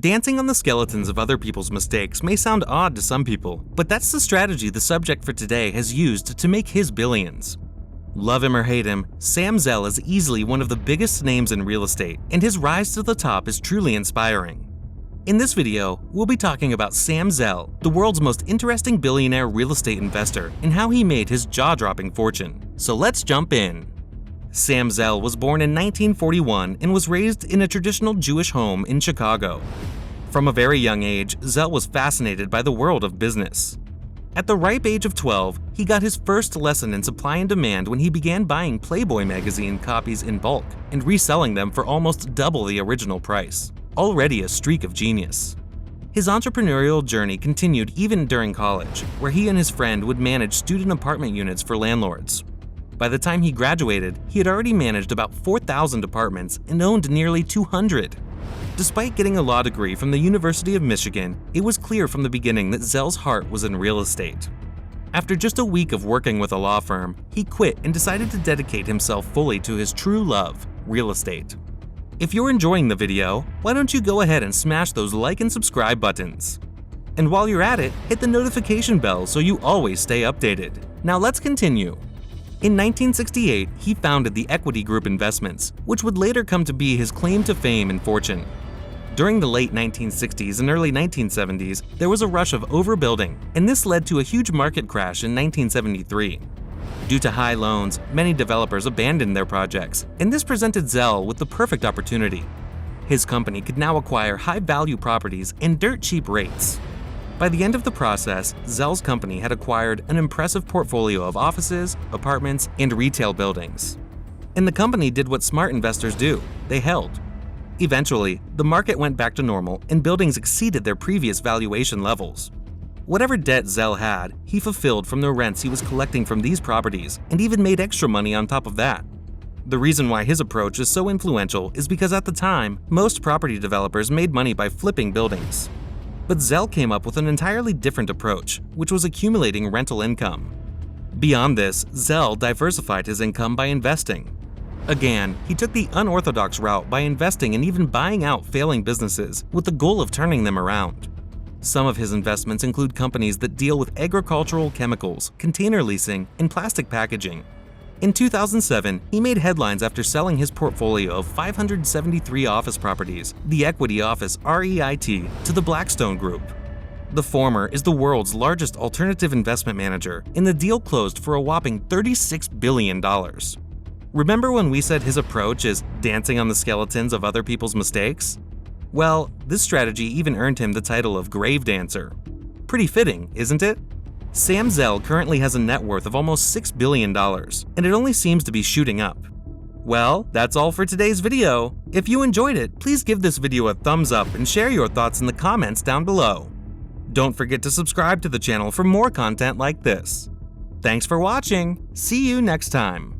Dancing on the skeletons of other people's mistakes may sound odd to some people, but that's the strategy the subject for today has used to make his billions. Love him or hate him, Sam Zell is easily one of the biggest names in real estate, and his rise to the top is truly inspiring. In this video, we'll be talking about Sam Zell, the world's most interesting billionaire real estate investor, and how he made his jaw-dropping fortune. So let's jump in. Sam Zell was born in 1941 and was raised in a traditional Jewish home in Chicago. From a very young age, Zell was fascinated by the world of business. At the ripe age of 12, he got his first lesson in supply and demand when he began buying Playboy magazine copies in bulk and reselling them for almost double the original price. Already a streak of genius. His entrepreneurial journey continued even during college, where he and his friend would manage student apartment units for landlords. By the time he graduated, he had already managed about 4,000 apartments and owned nearly 200. Despite getting a law degree from the University of Michigan, it was clear from the beginning that Zell's heart was in real estate. After just a week of working with a law firm, he quit and decided to dedicate himself fully to his true love, real estate. If you're enjoying the video, why don't you go ahead and smash those like and subscribe buttons? And while you're at it, hit the notification bell so you always stay updated. Now let's continue. In 1968, he founded the Equity Group Investments, which would later come to be his claim to fame and fortune. During the late 1960s and early 1970s, there was a rush of overbuilding, and this led to a huge market crash in 1973. Due to high loans, many developers abandoned their projects, and this presented Zell with the perfect opportunity. His company could now acquire high-value properties and dirt-cheap rates. By the end of the process, Zell's company had acquired an impressive portfolio of offices, apartments, and retail buildings. And the company did what smart investors do: they held. Eventually, the market went back to normal and buildings exceeded their previous valuation levels. Whatever debt Zell had, he fulfilled from the rents he was collecting from these properties and even made extra money on top of that. The reason why his approach is so influential is because at the time, most property developers made money by flipping buildings. But Zell came up with an entirely different approach, which was accumulating rental income. Beyond this, Zell diversified his income by investing. Again, he took the unorthodox route by investing and even buying out failing businesses with the goal of turning them around. Some of his investments include companies that deal with agricultural chemicals, container leasing, and plastic packaging. In 2007, he made headlines after selling his portfolio of 573 office properties, the equity office REIT, to the Blackstone Group. The former is the world's largest alternative investment manager, and the deal closed for a whopping $36 billion. Remember when we said his approach is dancing on the skeletons of other people's mistakes? Well, this strategy even earned him the title of Grave Dancer. Pretty fitting, isn't it? Sam Zell currently has a net worth of almost $6 billion, and it only seems to be shooting up. Well, that's all for today's video. If you enjoyed it, please give this video a thumbs up and share your thoughts in the comments down below. Don't forget to subscribe to the channel for more content like this. Thanks for watching. See you next time.